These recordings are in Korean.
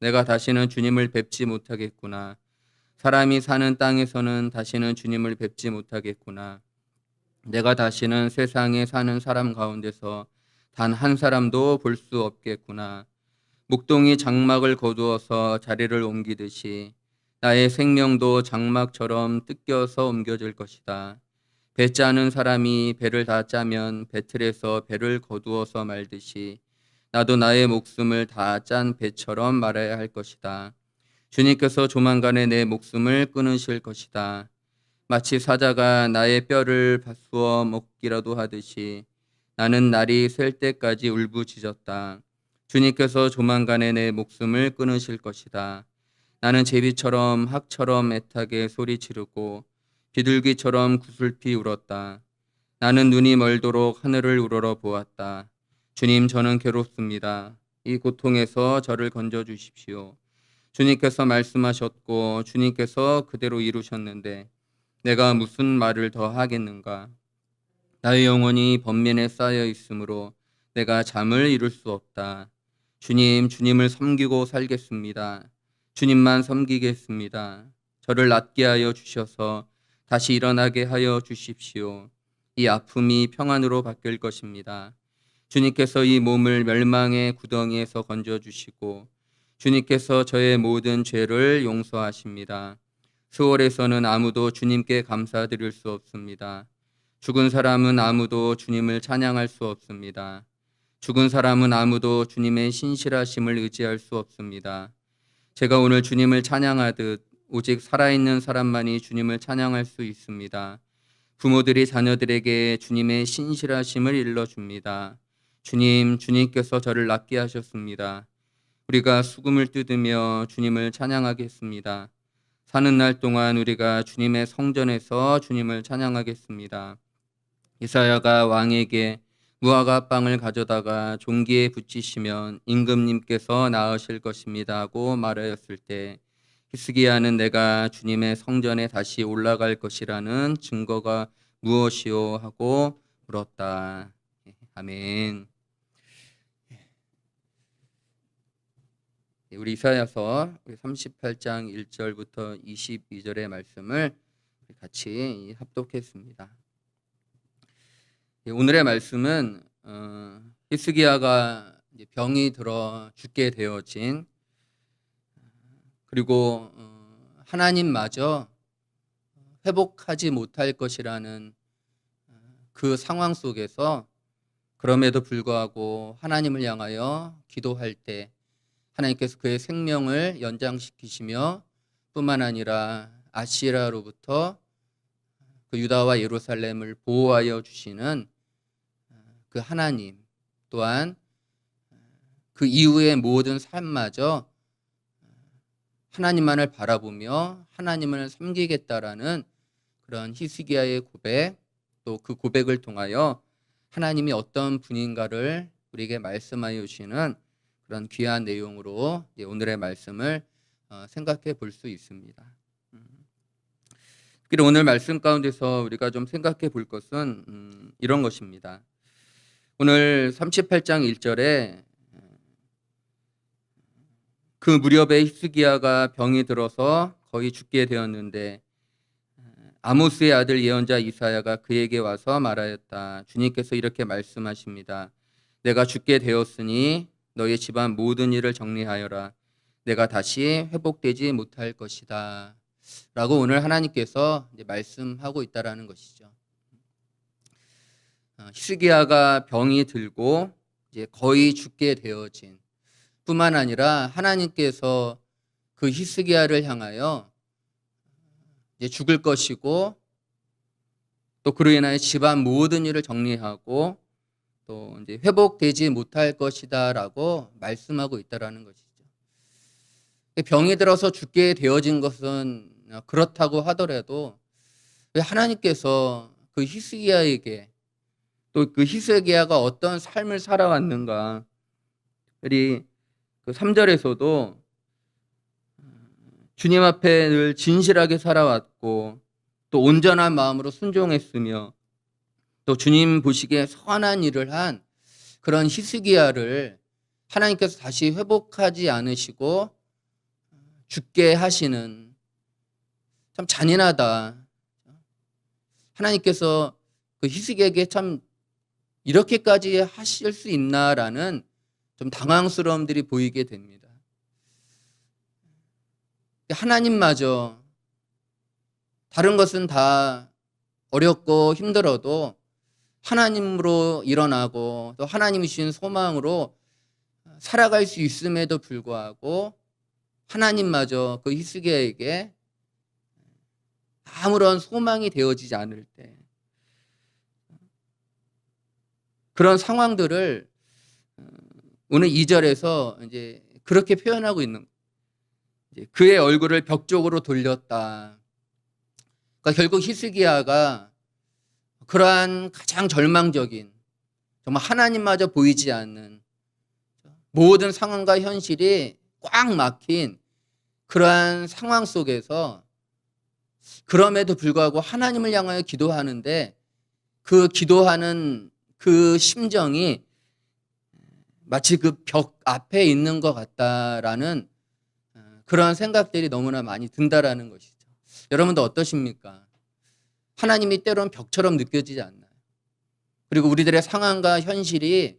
내가 다시는 주님을 뵙지 못하겠구나. 사람이 사는 땅에서는 다시는 주님을 뵙지 못하겠구나. 내가 다시는 세상에 사는 사람 가운데서 단 한 사람도 볼 수 없겠구나. 목동이 장막을 거두어서 자리를 옮기듯이 나의 생명도 장막처럼 뜯겨서 옮겨질 것이다. 배 짜는 사람이 배를 다 짜면 배틀에서 배를 거두어서 말듯이 나도 나의 목숨을 다 짠 배처럼 말아야 할 것이다. 주님께서 조만간에 내 목숨을 끊으실 것이다. 마치 사자가 나의 뼈를 asu어 먹기라도 하듯이 나는 날이 셀 때까지 울부짖었다. 주님께서 조만간에 내 목숨을 끊으실 것이다. 나는 제비처럼 학처럼 애타게 소리 지르고 비둘기처럼 구슬피 울었다. 나는 눈이 멀도록 하늘을 우러러 보았다. 주님, 저는 괴롭습니다. 이 고통에서 저를 건져 주십시오. 주님께서 말씀하셨고 주님께서 그대로 이루셨는데 내가 무슨 말을 더 하겠는가? 나의 영혼이 번면에 쌓여 있으므로 내가 잠을 이룰 수 없다. 주님, 주님을 섬기고 살겠습니다. 주님만 섬기겠습니다. 저를 낫게 하여 주셔서 다시 일어나게 하여 주십시오. 이 아픔이 평안으로 바뀔 것입니다. 주님께서 이 몸을 멸망의 구덩이에서 건져주시고 주님께서 저의 모든 죄를 용서하십니다. 수월에서는 아무도 주님께 감사드릴 수 없습니다. 죽은 사람은 아무도 주님을 찬양할 수 없습니다. 죽은 사람은 아무도 주님의 신실하심을 의지할 수 없습니다. 제가 오늘 주님을 찬양하듯 오직 살아있는 사람만이 주님을 찬양할 수 있습니다. 부모들이 자녀들에게 주님의 신실하심을 일러줍니다. 주님, 주님께서 저를 낫게 하셨습니다. 우리가 수금을 뜯으며 주님을 찬양하겠습니다. 사는 날 동안 우리가 주님의 성전에서 주님을 찬양하겠습니다. 이사야가 왕에게 무화과 빵을 가져다가 종기에 붙이시면 임금님께서 나으실 것입니다 하고 말하였을 때 히스기야는 내가 주님의 성전에 다시 올라갈 것이라는 증거가 무엇이요 하고 물었다. 아멘. 우리 이사야서 38장 1절부터 22절의 말씀을 같이 합독했습니다. 오늘의 말씀은 히스기야가 병이 들어 죽게 되어진 그리고 하나님마저 회복하지 못할 것이라는 그 상황 속에서 그럼에도 불구하고 하나님을 향하여 기도할 때 하나님께서 그의 생명을 연장시키시며 뿐만 아니라 아시라로부터 그 유다와 예루살렘을 보호하여 주시는 그 하나님 또한 그 이후의 모든 삶마저 하나님만을 바라보며 하나님을 섬기겠다라는 그런 히스기야의 고백, 또 그 고백을 통하여 하나님이 어떤 분인가를 우리에게 말씀하여 주시는 그런 귀한 내용으로 오늘의 말씀을 생각해 볼 수 있습니다. 특히 오늘 말씀 가운데서 우리가 좀 생각해 볼 것은 이런 것입니다. 오늘 38장 1절에 그 무렵에 히스기야가 병이 들어서 거의 죽게 되었는데 아모스의 아들 예언자 이사야가 그에게 와서 말하였다. 주님께서 이렇게 말씀하십니다. 내가 죽게 되었으니 너의 집안 모든 일을 정리하여라. 내가 다시 회복되지 못할 것이다. 라고 오늘 하나님께서 말씀하고 있다라는 것이죠. 히스기야가 병이 들고 이제 거의 죽게 되어진 뿐만 아니라 하나님께서 그 히스기야를 향하여 이제 죽을 것이고 또 그로 인하여 집안 모든 일을 정리하고 또 이제 회복되지 못할 것이다라고 말씀하고 있다라는 것이죠. 병이 들어서 죽게 되어진 것은 그렇다고 하더라도 왜 하나님께서 그 히스기야에게 또 그 히스기야가 어떤 삶을 살아왔는가, 우리 그 3절에서도 주님 앞에 늘 진실하게 살아왔고 또 온전한 마음으로 순종했으며 또 주님 보시기에 선한 일을 한 그런 히스기야를 하나님께서 다시 회복하지 않으시고 죽게 하시는, 참 잔인하다. 하나님께서 그 히스기야에게 참 이렇게까지 하실 수 있나라는 좀 당황스러움들이 보이게 됩니다. 하나님마저 다른 것은 다 어렵고 힘들어도 하나님으로 일어나고 또 하나님이 주신 소망으로 살아갈 수 있음에도 불구하고 하나님마저 그 히스기야에게 아무런 소망이 되어지지 않을 때, 그런 상황들을 오늘 2절에서 이제 그렇게 표현하고 있는 거예요. 그의 얼굴을 벽 쪽으로 돌렸다. 그러니까 결국 히스기야가 그러한 가장 절망적인, 정말 하나님마저 보이지 않는 모든 상황과 현실이 꽉 막힌 그러한 상황 속에서 그럼에도 불구하고 하나님을 향하여 기도하는데 그 기도하는 그 심정이 마치 그 벽 앞에 있는 것 같다라는 그런 생각들이 너무나 많이 든다라는 것이죠. 여러분도 어떠십니까? 하나님이 때로는 벽처럼 느껴지지 않나요? 그리고 우리들의 상황과 현실이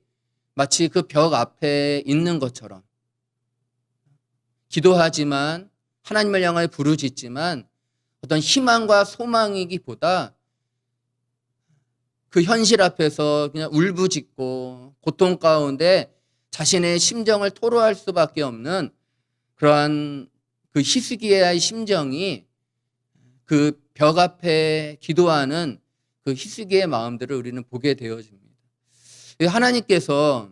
마치 그 벽 앞에 있는 것처럼 기도하지만 하나님을 향하여 부르짖지만 어떤 희망과 소망이기보다 그 현실 앞에서 그냥 울부짖고 고통 가운데 자신의 심정을 토로할 수밖에 없는 그러한 그 히스기야의 심정이 그 벽 앞에 기도하는 그 히스기야의 마음들을 우리는 보게 되어집니다. 왜 하나님께서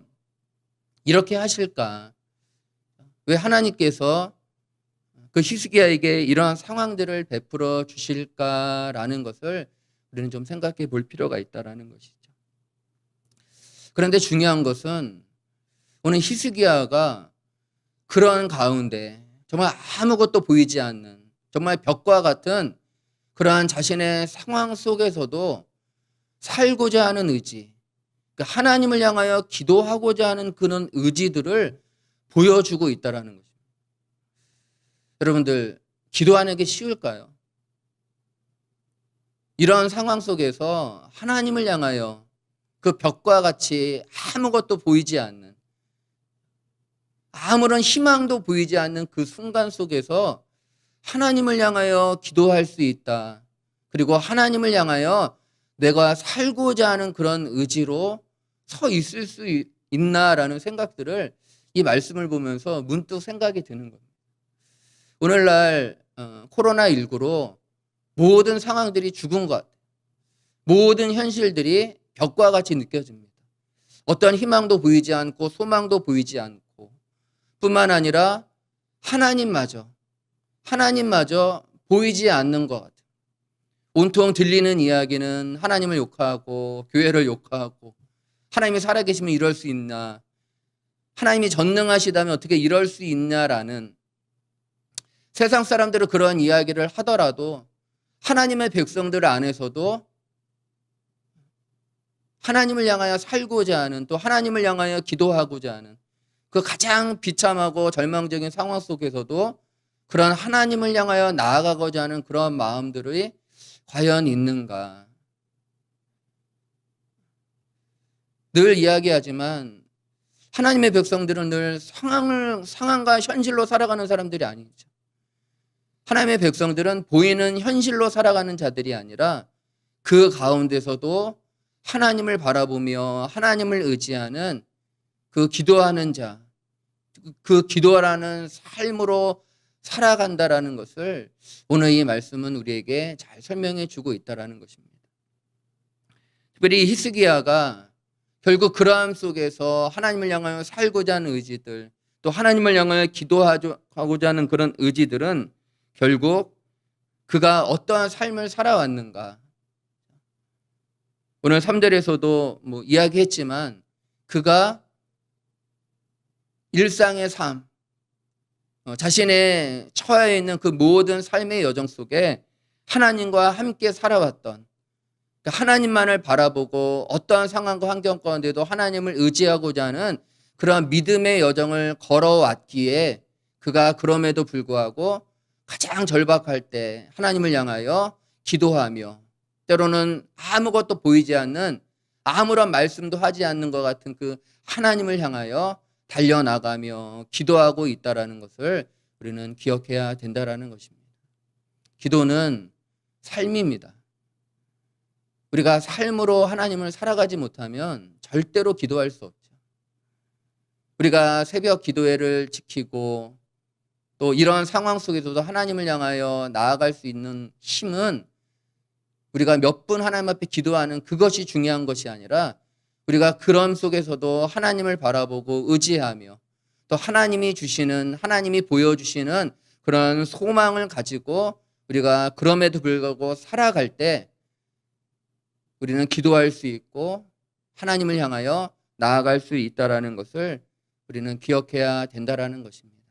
이렇게 하실까? 왜 하나님께서 그 히스기야에게 이러한 상황들을 베풀어 주실까라는 것을 우리는 좀 생각해 볼 필요가 있다라는 것이죠. 그런데 중요한 것은 오늘 히스기야가 그런 가운데 정말 아무것도 보이지 않는 정말 벽과 같은 그러한 자신의 상황 속에서도 살고자 하는 의지, 그러니까 하나님을 향하여 기도하고자 하는 그런 의지들을 보여주고 있다라는 거죠. 여러분들, 기도하는 게 쉬울까요? 이런 상황 속에서 하나님을 향하여 그 벽과 같이 아무것도 보이지 않는, 아무런 희망도 보이지 않는 그 순간 속에서 하나님을 향하여 기도할 수 있다. 그리고 하나님을 향하여 내가 살고자 하는 그런 의지로 서 있을 수 있나라는 생각들을 이 말씀을 보면서 문득 생각이 드는 겁니다. 오늘날 코로나19로 모든 상황들이 죽은 것 같아요. 모든 현실들이 벽과 같이 느껴집니다. 어떤 희망도 보이지 않고 소망도 보이지 않고 뿐만 아니라 하나님마저 보이지 않는 것 같아요. 온통 들리는 이야기는 하나님을 욕하고 교회를 욕하고 하나님이 살아계시면 이럴 수 있나, 하나님이 전능하시다면 어떻게 이럴 수 있냐라는, 세상 사람들은 그런 이야기를 하더라도 하나님의 백성들 안에서도 하나님을 향하여 살고자 하는, 또 하나님을 향하여 기도하고자 하는 그 가장 비참하고 절망적인 상황 속에서도 그런 하나님을 향하여 나아가고자 하는 그런 마음들이 과연 있는가? 늘 이야기하지만 하나님의 백성들은 늘 상황과 현실로 살아가는 사람들이 아니죠. 하나님의 백성들은 보이는 현실로 살아가는 자들이 아니라 그 가운데서도 하나님을 바라보며 하나님을 의지하는 그 기도하는 자, 그 기도라는 삶으로 살아간다라는 것을 오늘 이 말씀은 우리에게 잘 설명해 주고 있다라는 것입니다. 특별히 히스기야가 결국 그러함 속에서 하나님을 향하여 살고자 하는 의지들, 또 하나님을 향하여 기도하고자 하는 그런 의지들은 결국 그가 어떠한 삶을 살아왔는가. 오늘 3절에서도 이야기했지만 그가 일상의 삶, 자신의 처해 있는 그 모든 삶의 여정 속에 하나님과 함께 살아왔던, 하나님만을 바라보고 어떠한 상황과 환경 가운데도 하나님을 의지하고자 하는 그런 믿음의 여정을 걸어왔기에 그가 그럼에도 불구하고 가장 절박할 때 하나님을 향하여 기도하며 때로는 아무것도 보이지 않는 아무런 말씀도 하지 않는 것 같은 그 하나님을 향하여 달려나가며 기도하고 있다라는 것을 우리는 기억해야 된다라는 것입니다. 기도는 삶입니다. 우리가 삶으로 하나님을 살아가지 못하면 절대로 기도할 수 없죠. 우리가 새벽 기도회를 지키고 또 이런 상황 속에서도 하나님을 향하여 나아갈 수 있는 힘은 우리가 몇 분 하나님 앞에 기도하는 그것이 중요한 것이 아니라 우리가 그런 속에서도 하나님을 바라보고 의지하며 또 하나님이 주시는, 하나님이 보여주시는 그런 소망을 가지고 우리가 그럼에도 불구하고 살아갈 때 우리는 기도할 수 있고 하나님을 향하여 나아갈 수 있다라는 것을 우리는 기억해야 된다라는 것입니다.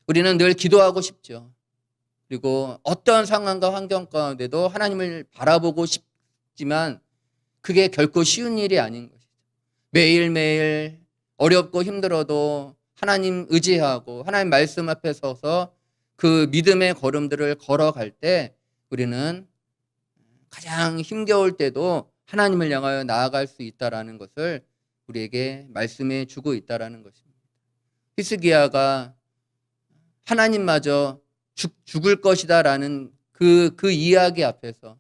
우리는 늘 기도하고 싶죠. 그리고 어떤 상황과 환경 가운데도 하나님을 바라보고 싶지만 그게 결코 쉬운 일이 아닌 것이죠. 매일매일 어렵고 힘들어도 하나님 의지하고 하나님 말씀 앞에 서서 그 믿음의 걸음들을 걸어갈 때 우리는 가장 힘겨울 때도 하나님을 향하여 나아갈 수 있다라는 것을 우리에게 말씀해 주고 있다라는 것입니다. 히스기야가 하나님마저 죽을 것이다라는 그 이야기 앞에서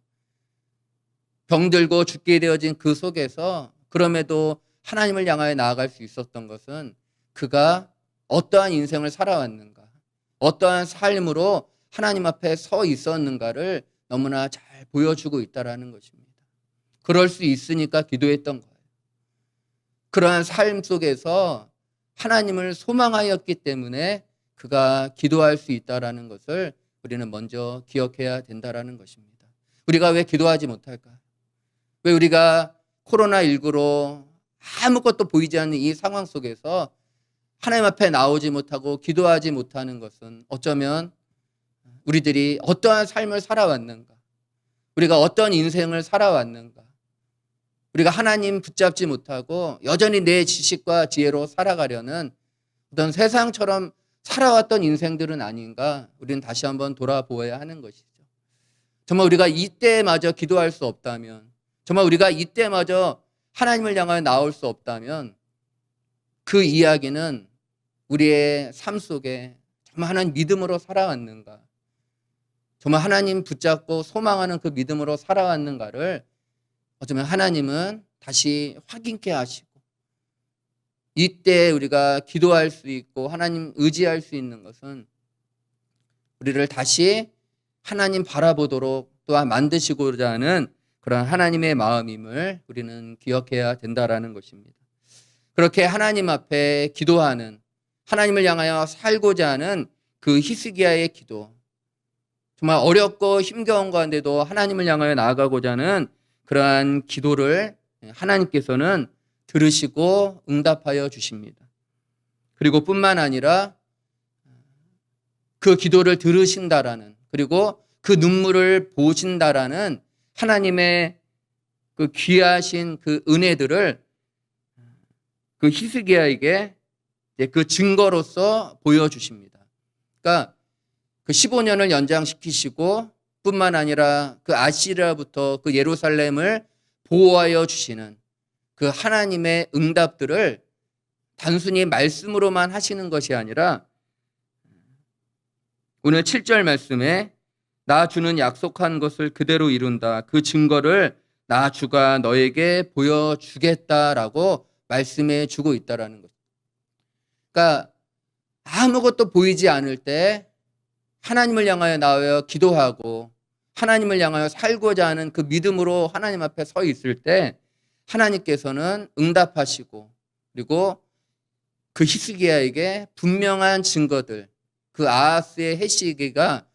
병들고 죽게 되어진 그 속에서 그럼에도 하나님을 향하여 나아갈 수 있었던 것은 그가 어떠한 인생을 살아왔는가, 어떠한 삶으로 하나님 앞에 서 있었는가를 너무나 잘 보여주고 있다라는 것입니다. 그럴 수 있으니까 기도했던 거예요. 그러한 삶 속에서 하나님을 소망하였기 때문에 그가 기도할 수 있다라는 것을 우리는 먼저 기억해야 된다라는 것입니다. 우리가 왜 기도하지 못할까? 왜 우리가 코로나19로 아무것도 보이지 않는 이 상황 속에서 하나님 앞에 나오지 못하고 기도하지 못하는 것은 어쩌면 우리들이 어떠한 삶을 살아왔는가? 우리가 어떤 인생을 살아왔는가? 우리가 하나님 붙잡지 못하고 여전히 내 지식과 지혜로 살아가려는 어떤 세상처럼 살아왔던 인생들은 아닌가? 우리는 다시 한번 돌아보아야 하는 것이죠. 정말 우리가 이때마저 기도할 수 없다면, 정말 우리가 이때마저 하나님을 향하여 나올 수 없다면 그 이야기는 우리의 삶 속에 정말 하나님 믿음으로 살아왔는가, 정말 하나님 붙잡고 소망하는 그 믿음으로 살아왔는가를 어쩌면 하나님은 다시 확인케 하시고 이때 우리가 기도할 수 있고 하나님 의지할 수 있는 것은 우리를 다시 하나님 바라보도록 또한 만드시고자 하는 그런 하나님의 마음임을 우리는 기억해야 된다라는 것입니다. 그렇게 하나님 앞에 기도하는, 하나님을 향하여 살고자 하는 그 히스기야의 기도, 정말 어렵고 힘겨운 가운데도 하나님을 향하여 나아가고자 하는 그러한 기도를 하나님께서는 들으시고 응답하여 주십니다. 그리고 뿐만 아니라 그 기도를 들으신다라는, 그리고 그 눈물을 보신다라는 하나님의 그 귀하신 그 은혜들을 그 히스기야에게 그 증거로서 보여주십니다. 그러니까 그 15년을 연장시키시고 뿐만 아니라 그 아시리아부터 그 예루살렘을 보호하여 주시는 그 하나님의 응답들을 단순히 말씀으로만 하시는 것이 아니라 오늘 7절 말씀에 나 주는 약속한 것을 그대로 이룬다. 그 증거를 나 주가 너에게 보여주겠다라고 말씀해 주고 있다라는 것. 그러니까 아무것도 보이지 않을 때 하나님을 향하여 나와서 기도하고 하나님을 향하여 살고자 하는 그 믿음으로 하나님 앞에 서 있을 때 하나님께서는 응답하시고 그리고 그 히스기야에게 분명한 증거들, 그 아하스의 해시기가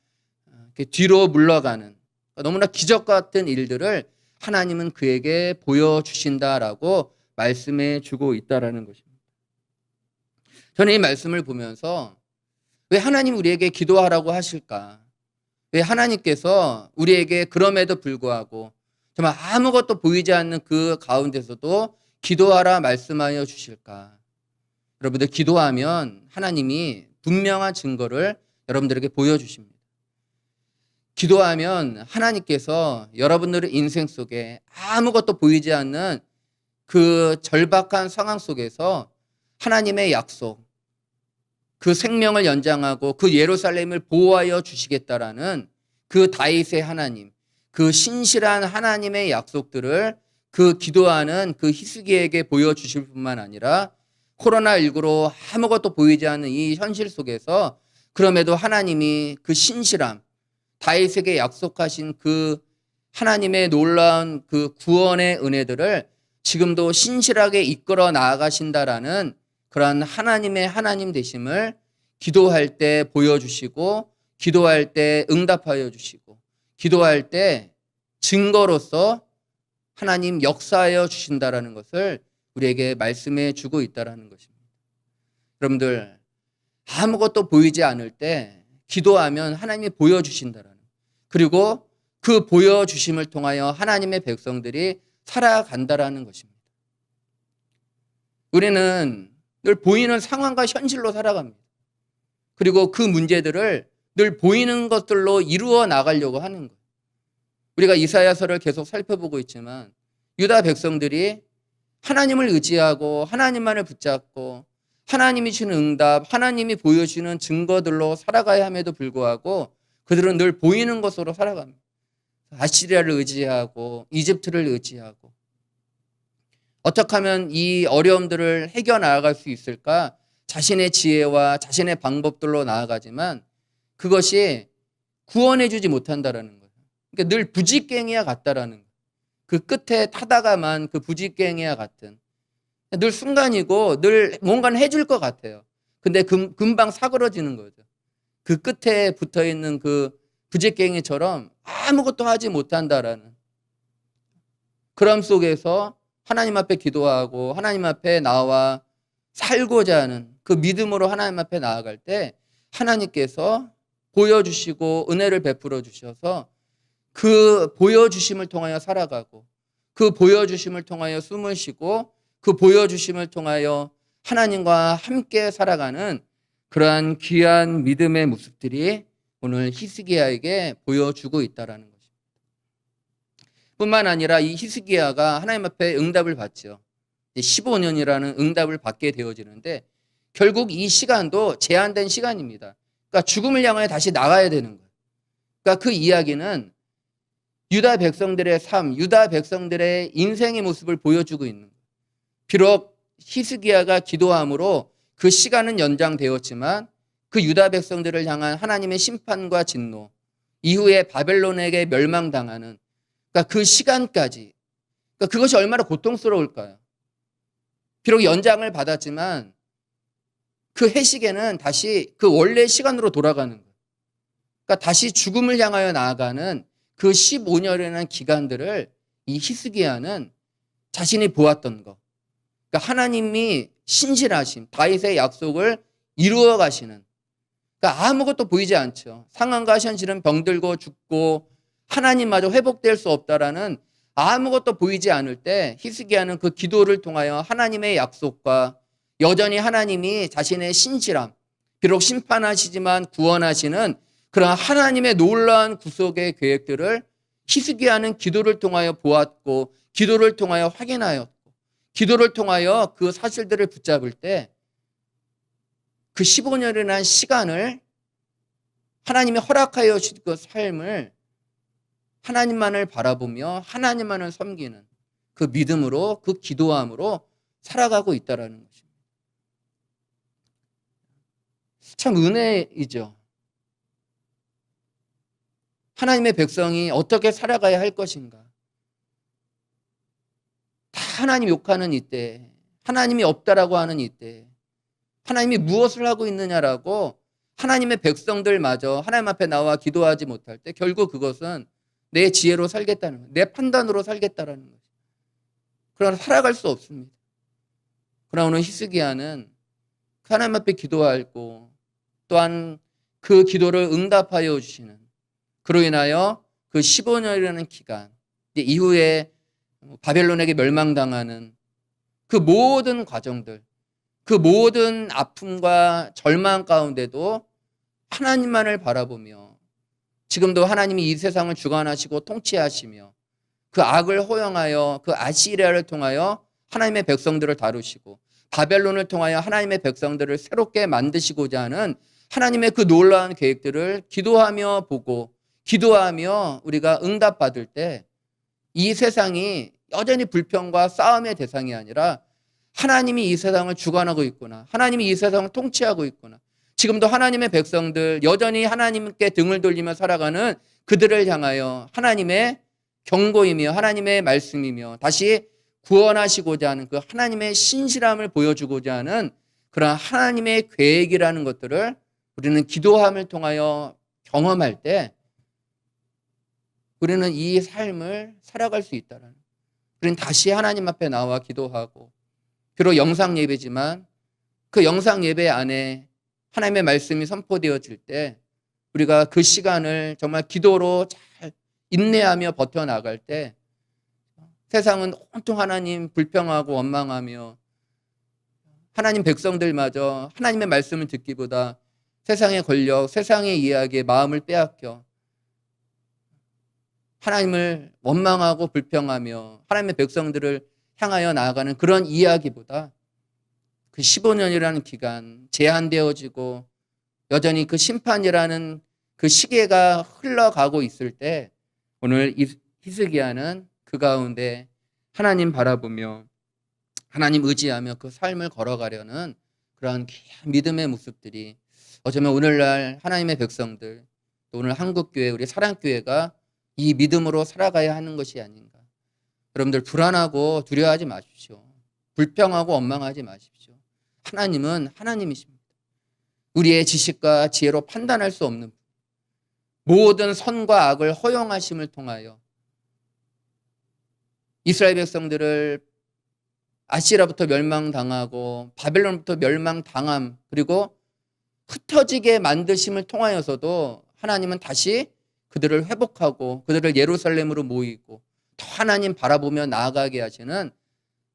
뒤로 물러가는 너무나 기적 같은 일들을 하나님은 그에게 보여주신다라고 말씀해 주고 있다라는 것입니다. 저는 이 말씀을 보면서 왜 하나님 우리에게 기도하라고 하실까? 왜 하나님께서 우리에게 그럼에도 불구하고 정말 아무것도 보이지 않는 그 가운데서도 기도하라 말씀하여 주실까? 여러분들 기도하면 하나님이 분명한 증거를 여러분들에게 보여주십니다. 기도하면 하나님께서 여러분들의 인생 속에 아무것도 보이지 않는 그 절박한 상황 속에서 하나님의 약속, 그 생명을 연장하고 그 예루살렘을 보호하여 주시겠다라는 그 다윗의 하나님, 그 신실한 하나님의 약속들을 그 기도하는 그 히스기야에게 보여주실 뿐만 아니라 코로나19로 아무것도 보이지 않는 이 현실 속에서 그럼에도 하나님이 그 신실함, 다윗에게 약속하신 그 하나님의 놀라운 그 구원의 은혜들을 지금도 신실하게 이끌어 나아가신다라는 그러한 하나님의 하나님 되심을 기도할 때 보여주시고, 기도할 때 응답하여 주시고, 기도할 때 증거로서 하나님 역사하여 주신다라는 것을 우리에게 말씀해 주고 있다라는 것입니다. 여러분들, 아무것도 보이지 않을 때 기도하면 하나님이 보여주신다라는, 그리고 그 보여주심을 통하여 하나님의 백성들이 살아간다라는 것입니다. 우리는 늘 보이는 상황과 현실로 살아갑니다. 그리고 그 문제들을 늘 보이는 것들로 이루어 나가려고 하는 거예요. 우리가 이사야서를 계속 살펴보고 있지만 유다 백성들이 하나님을 의지하고 하나님만을 붙잡고 하나님이 주는 응답, 하나님이 보여주는 증거들로 살아가야 함에도 불구하고 그들은 늘 보이는 것으로 살아갑니다. 아시리아를 의지하고 이집트를 의지하고 어떻게 하면 이 어려움들을 해결 나아갈 수 있을까? 자신의 지혜와 자신의 방법들로 나아가지만 그것이 구원해 주지 못한다라는 거예요. 그러니까 늘 부직갱이와 같다라는 거예요. 그 끝에 타다가만 그 부직갱이와 같은, 늘 순간이고 늘 뭔가는 해줄 것 같아요. 근데 금방 사그러지는 거죠. 그 끝에 붙어 있는 그 부직갱이처럼 아무것도 하지 못한다라는 그런 속에서 하나님 앞에 기도하고 하나님 앞에 나와 살고자 하는 그 믿음으로 하나님 앞에 나아갈 때 하나님께서 보여주시고 은혜를 베풀어 주셔서 그 보여주심을 통하여 살아가고 그 보여주심을 통하여 숨을 쉬고 그 보여주심을 통하여 하나님과 함께 살아가는 그러한 귀한 믿음의 모습들이 오늘 히스기야에게 보여주고 있다라는 것입니다. 뿐만 아니라 이 히스기야가 하나님 앞에 응답을 받죠. 15년이라는 응답을 받게 되어지는데 결국 이 시간도 제한된 시간입니다. 그러니까 죽음을 향하여 다시 나가야 되는 거예요. 그러니까 그 이야기는 유다 백성들의 삶, 유다 백성들의 인생의 모습을 보여주고 있는 거예요. 비록 히스기야가 기도함으로 그 시간은 연장되었지만 그 유다 백성들을 향한 하나님의 심판과 진노, 이후에 바벨론에게 멸망당하는, 그러니까 그 시간까지, 그러니까 그것이 얼마나 고통스러울까요? 비록 연장을 받았지만 그 해시계는 다시 그 원래 시간으로 돌아가는 거예요. 그러니까 다시 죽음을 향하여 나아가는 그 15년이라는 기간들을 이 히스기야는 자신이 보았던 것, 그러니까 하나님이 신실하신 다윗의 약속을 이루어 가시는, 그러니까 아무것도 보이지 않죠. 상황과 현실은 병들고 죽고 하나님마저 회복될 수 없다라는 아무것도 보이지 않을 때 히스기야는 그 기도를 통하여 하나님의 약속과 여전히 하나님이 자신의 신실함, 비록 심판하시지만 구원하시는 그런 하나님의 놀라운 구속의 계획들을 히스기야는 기도를 통하여 보았고 기도를 통하여 확인하였고 기도를 통하여 그 사실들을 붙잡을 때 그 15년이라는 시간을 하나님이 허락하여 주신 그 삶을 하나님만을 바라보며 하나님만을 섬기는 그 믿음으로 그 기도함으로 살아가고 있다는 것입니다. 참 은혜이죠. 하나님의 백성이 어떻게 살아가야 할 것인가. 다 하나님 욕하는 이때, 하나님이 없다라고 하는 이때, 하나님이 무엇을 하고 있느냐라고 하나님의 백성들마저 하나님 앞에 나와 기도하지 못할 때 결국 그것은 내 지혜로 살겠다는 거예요. 내 판단으로 살겠다는 거죠. 그러나 살아갈 수 없습니다. 그러나 오늘 히스기야는 하나님 앞에 기도하고 또한 그 기도를 응답하여 주시는, 그로 인하여 그 15년이라는 기간 이후에 바벨론에게 멸망당하는 그 모든 과정들, 그 모든 아픔과 절망 가운데도 하나님만을 바라보며 지금도 하나님이 이 세상을 주관하시고 통치하시며 그 악을 허용하여 그 아시리아를 통하여 하나님의 백성들을 다루시고 바벨론을 통하여 하나님의 백성들을 새롭게 만드시고자 하는 하나님의 그 놀라운 계획들을 기도하며 보고 기도하며 우리가 응답받을 때 이 세상이 여전히 불평과 싸움의 대상이 아니라 하나님이 이 세상을 주관하고 있구나. 하나님이 이 세상을 통치하고 있구나. 지금도 하나님의 백성들 여전히 하나님께 등을 돌리며 살아가는 그들을 향하여 하나님의 경고이며 하나님의 말씀이며 다시 구원하시고자 하는 그 하나님의 신실함을 보여주고자 하는 그런 하나님의 계획이라는 것들을 우리는 기도함을 통하여 경험할 때 우리는 이 삶을 살아갈 수 있다는. 우리는 다시 하나님 앞에 나와 기도하고 비록 영상 예배지만 그 영상 예배 안에 하나님의 말씀이 선포되어질 때 우리가 그 시간을 정말 기도로 잘 인내하며 버텨나갈 때 세상은 온통 하나님 불평하고 원망하며 하나님 백성들마저 하나님의 말씀을 듣기보다 세상의 권력, 세상의 이야기에 마음을 빼앗겨 하나님을 원망하고 불평하며 하나님의 백성들을 향하여 나아가는 그런 이야기보다 그 15년이라는 기간 제한되어지고 여전히 그 심판이라는 그 시계가 흘러가고 있을 때 오늘 히스기야는 그 가운데 하나님 바라보며 하나님 의지하며 그 삶을 걸어가려는 그러한 귀한 믿음의 모습들이 어쩌면 오늘날 하나님의 백성들 또 오늘 한국교회 우리 사랑교회가 이 믿음으로 살아가야 하는 것이 아닌가. 여러분들 불안하고 두려워하지 마십시오. 불평하고 원망하지 마십시오. 하나님은 하나님이십니다. 우리의 지식과 지혜로 판단할 수 없는 모든 선과 악을 허용하심을 통하여 이스라엘 백성들을 아시라부터 멸망당하고 바벨론부터 멸망당함 그리고 흩어지게 만드심을 통하여서도 하나님은 다시 그들을 회복하고 그들을 예루살렘으로 모이고 더 하나님 바라보며 나아가게 하시는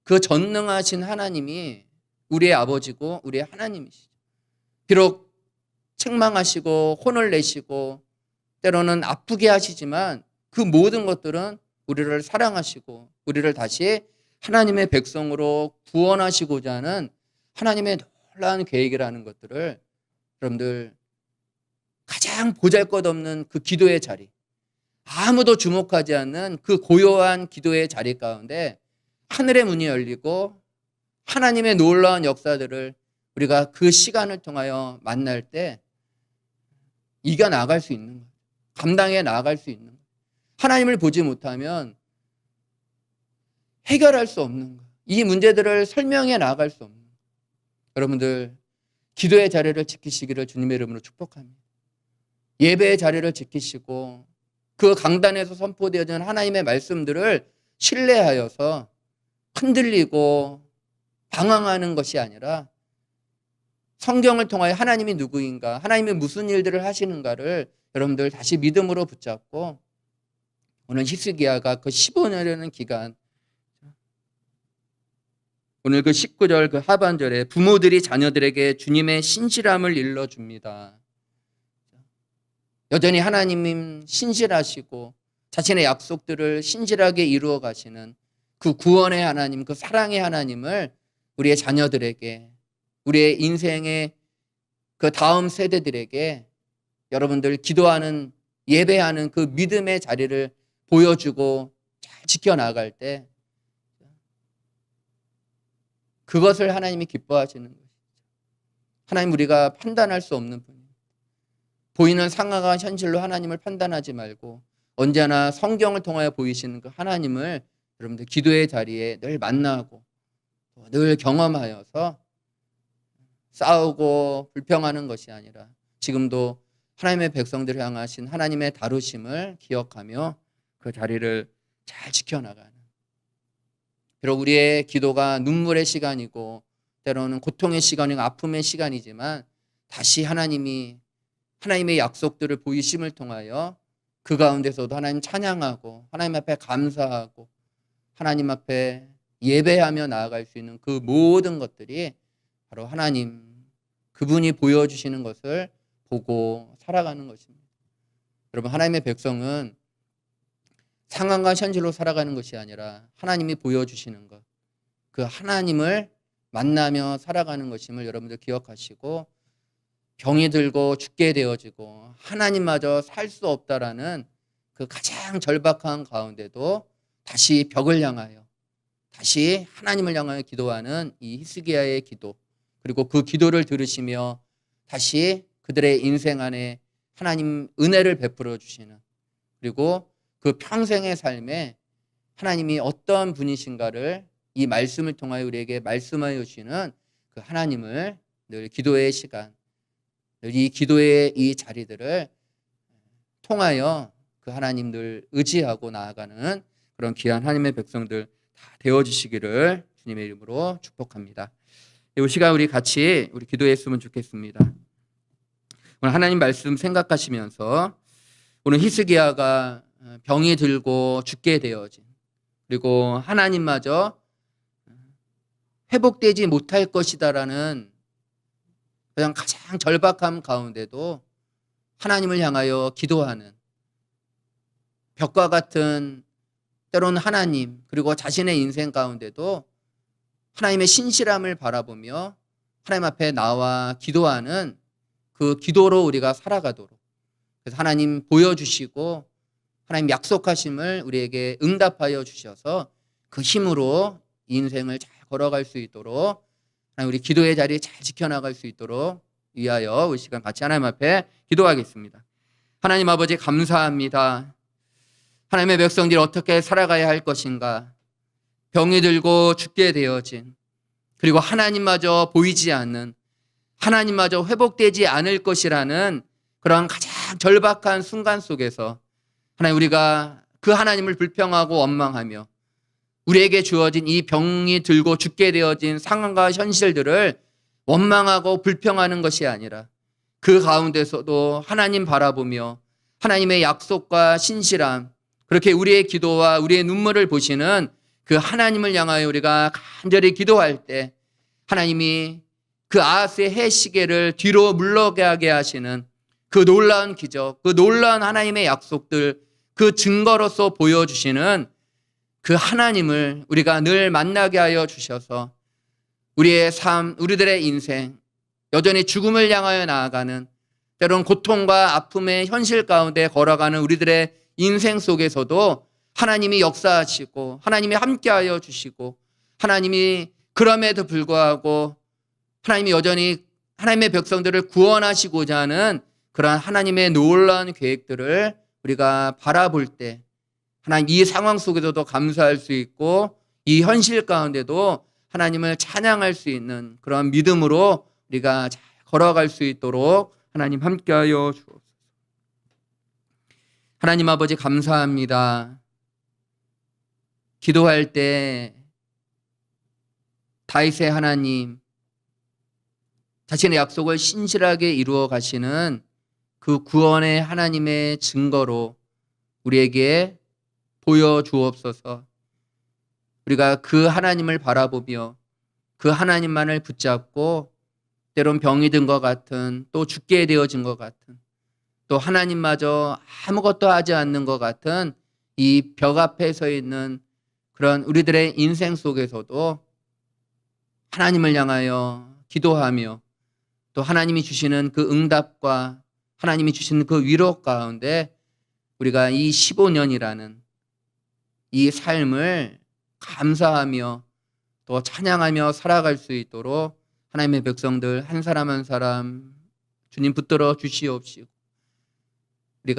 그 전능하신 하나님이 우리의 아버지고 우리의 하나님이시죠. 비록 책망하시고 혼을 내시고 때로는 아프게 하시지만 그 모든 것들은 우리를 사랑하시고 우리를 다시 하나님의 백성으로 구원하시고자 하는 하나님의 놀라운 계획이라는 것들을 여러분들 가장 보잘것없는 그 기도의 자리, 아무도 주목하지 않는 그 고요한 기도의 자리 가운데 하늘의 문이 열리고 하나님의 놀라운 역사들을 우리가 그 시간을 통하여 만날 때 이겨나갈 수 있는 거예요. 감당해 나갈 수 있는 거예요. 하나님을 보지 못하면 해결할 수 없는 거예요. 이 문제들을 설명해 나갈 수 없는 거예요. 여러분들 기도의 자리를 지키시기를 주님의 이름으로 축복합니다. 예배의 자리를 지키시고 그 강단에서 선포되어진 하나님의 말씀들을 신뢰하여서 흔들리고 방황하는 것이 아니라 성경을 통하여 하나님이 누구인가, 하나님이 무슨 일들을 하시는가를 여러분들 다시 믿음으로 붙잡고 오늘 히스기야가 그 15년이라는 기간 오늘 그 19절 그 하반절에 부모들이 자녀들에게 주님의 신실함을 일러줍니다. 여전히 하나님은 신실하시고 자신의 약속들을 신실하게 이루어 가시는 그 구원의 하나님, 그 사랑의 하나님을 우리의 자녀들에게 우리의 인생의 그 다음 세대들에게 여러분들 기도하는 예배하는 그 믿음의 자리를 보여주고 잘 지켜나갈 때 그것을 하나님이 기뻐하시는 것이죠. 하나님 우리가 판단할 수 없는 분이에요. 보이는 상황과 현실로 하나님을 판단하지 말고 언제나 성경을 통하여 보이시는 그 하나님을 여러분들 기도의 자리에 늘 만나고 늘 경험하여서 싸우고 불평하는 것이 아니라 지금도 하나님의 백성들을 향하신 하나님의 다루심을 기억하며 그 자리를 잘 지켜나가는 비록 우리의 기도가 눈물의 시간이고 때로는 고통의 시간이고 아픔의 시간이지만 다시 하나님의 약속들을 보이심을 통하여 그 가운데서도 하나님 찬양하고 하나님 앞에 감사하고 하나님 앞에 예배하며 나아갈 수 있는 그 모든 것들이 바로 하나님, 그분이 보여주시는 것을 보고 살아가는 것입니다. 여러분, 하나님의 백성은 상황과 현실로 살아가는 것이 아니라 하나님이 보여주시는 것, 그 하나님을 만나며 살아가는 것임을 여러분들 기억하시고, 병이 들고 죽게 되어지고 하나님마저 살 수 없다라는 그 가장 절박한 가운데도 다시 벽을 향하여, 다시 하나님을 향하여 기도하는 이 히스기야의 기도, 그리고 그 기도를 들으시며 다시 그들의 인생 안에 하나님 은혜를 베풀어 주시는, 그리고 그 평생의 삶에 하나님이 어떤 분이신가를 이 말씀을 통하여 우리에게 말씀하여 주시는 그 하나님을 늘 기도의 시간, 늘 이 기도의 이 자리들을 통하여 그 하나님 늘 의지하고 나아가는 그런 귀한 하나님의 백성들 다 되어주시기를 주님의 이름으로 축복합니다. 이 시간 우리 같이 우리 기도했으면 좋겠습니다. 오늘 하나님 말씀 생각하시면서 오늘 히스기야가 병이 들고 죽게 되어진, 그리고 하나님마저 회복되지 못할 것이다라는 가장 절박함 가운데도 하나님을 향하여 기도하는, 벽과 같은 때로는 하나님, 그리고 자신의 인생 가운데도 하나님의 신실함을 바라보며 하나님 앞에 나와 기도하는 그 기도로 우리가 살아가도록, 그래서 하나님 보여주시고 하나님 약속하심을 우리에게 응답하여 주셔서 그 힘으로 인생을 잘 걸어갈 수 있도록, 하나님 우리 기도의 자리 잘 지켜나갈 수 있도록 위하여 이 시간 같이 하나님 앞에 기도하겠습니다. 하나님 아버지, 감사합니다. 하나님의 백성들이 어떻게 살아가야 할 것인가, 병이 들고 죽게 되어진, 그리고 하나님마저 보이지 않는, 하나님마저 회복되지 않을 것이라는 그런 가장 절박한 순간 속에서 하나님, 우리가 그 하나님을 불평하고 원망하며 우리에게 주어진 이 병이 들고 죽게 되어진 상황과 현실들을 원망하고 불평하는 것이 아니라 그 가운데서도 하나님 바라보며 하나님의 약속과 신실함, 그렇게 우리의 기도와 우리의 눈물을 보시는 그 하나님을 향하여 우리가 간절히 기도할 때 하나님이 그 아하스의 해시계를 뒤로 물러가게 하시는 그 놀라운 기적, 그 놀라운 하나님의 약속들, 그 증거로서 보여주시는 그 하나님을 우리가 늘 만나게 하여 주셔서 우리의 삶, 우리들의 인생, 여전히 죽음을 향하여 나아가는, 때로는 고통과 아픔의 현실 가운데 걸어가는 우리들의 인생 속에서도 하나님이 역사하시고 하나님이 함께하여 주시고, 하나님이 그럼에도 불구하고 하나님이 여전히 하나님의 백성들을 구원하시고자 하는 그러한 하나님의 놀라운 계획들을 우리가 바라볼 때 하나님, 이 상황 속에서도 감사할 수 있고 이 현실 가운데도 하나님을 찬양할 수 있는 그런 믿음으로 우리가 잘 걸어갈 수 있도록 하나님 함께하여 주옵소서. 하나님 아버지, 감사합니다. 기도할 때 다윗의 하나님, 자신의 약속을 신실하게 이루어 가시는 그 구원의 하나님의 증거로 우리에게 보여주옵소서. 우리가 그 하나님을 바라보며 그 하나님만을 붙잡고 때론 병이 든 것 같은, 또 죽게 되어진 것 같은, 또 하나님마저 아무것도 하지 않는 것 같은 이 벽 앞에 서 있는 그런 우리들의 인생 속에서도 하나님을 향하여 기도하며 또 하나님이 주시는 그 응답과 하나님이 주시는 그 위로 가운데 우리가 이 15년이라는 이 삶을 감사하며 또 찬양하며 살아갈 수 있도록 하나님의 백성들 한 사람 한 사람 주님 붙들어 주시옵시고,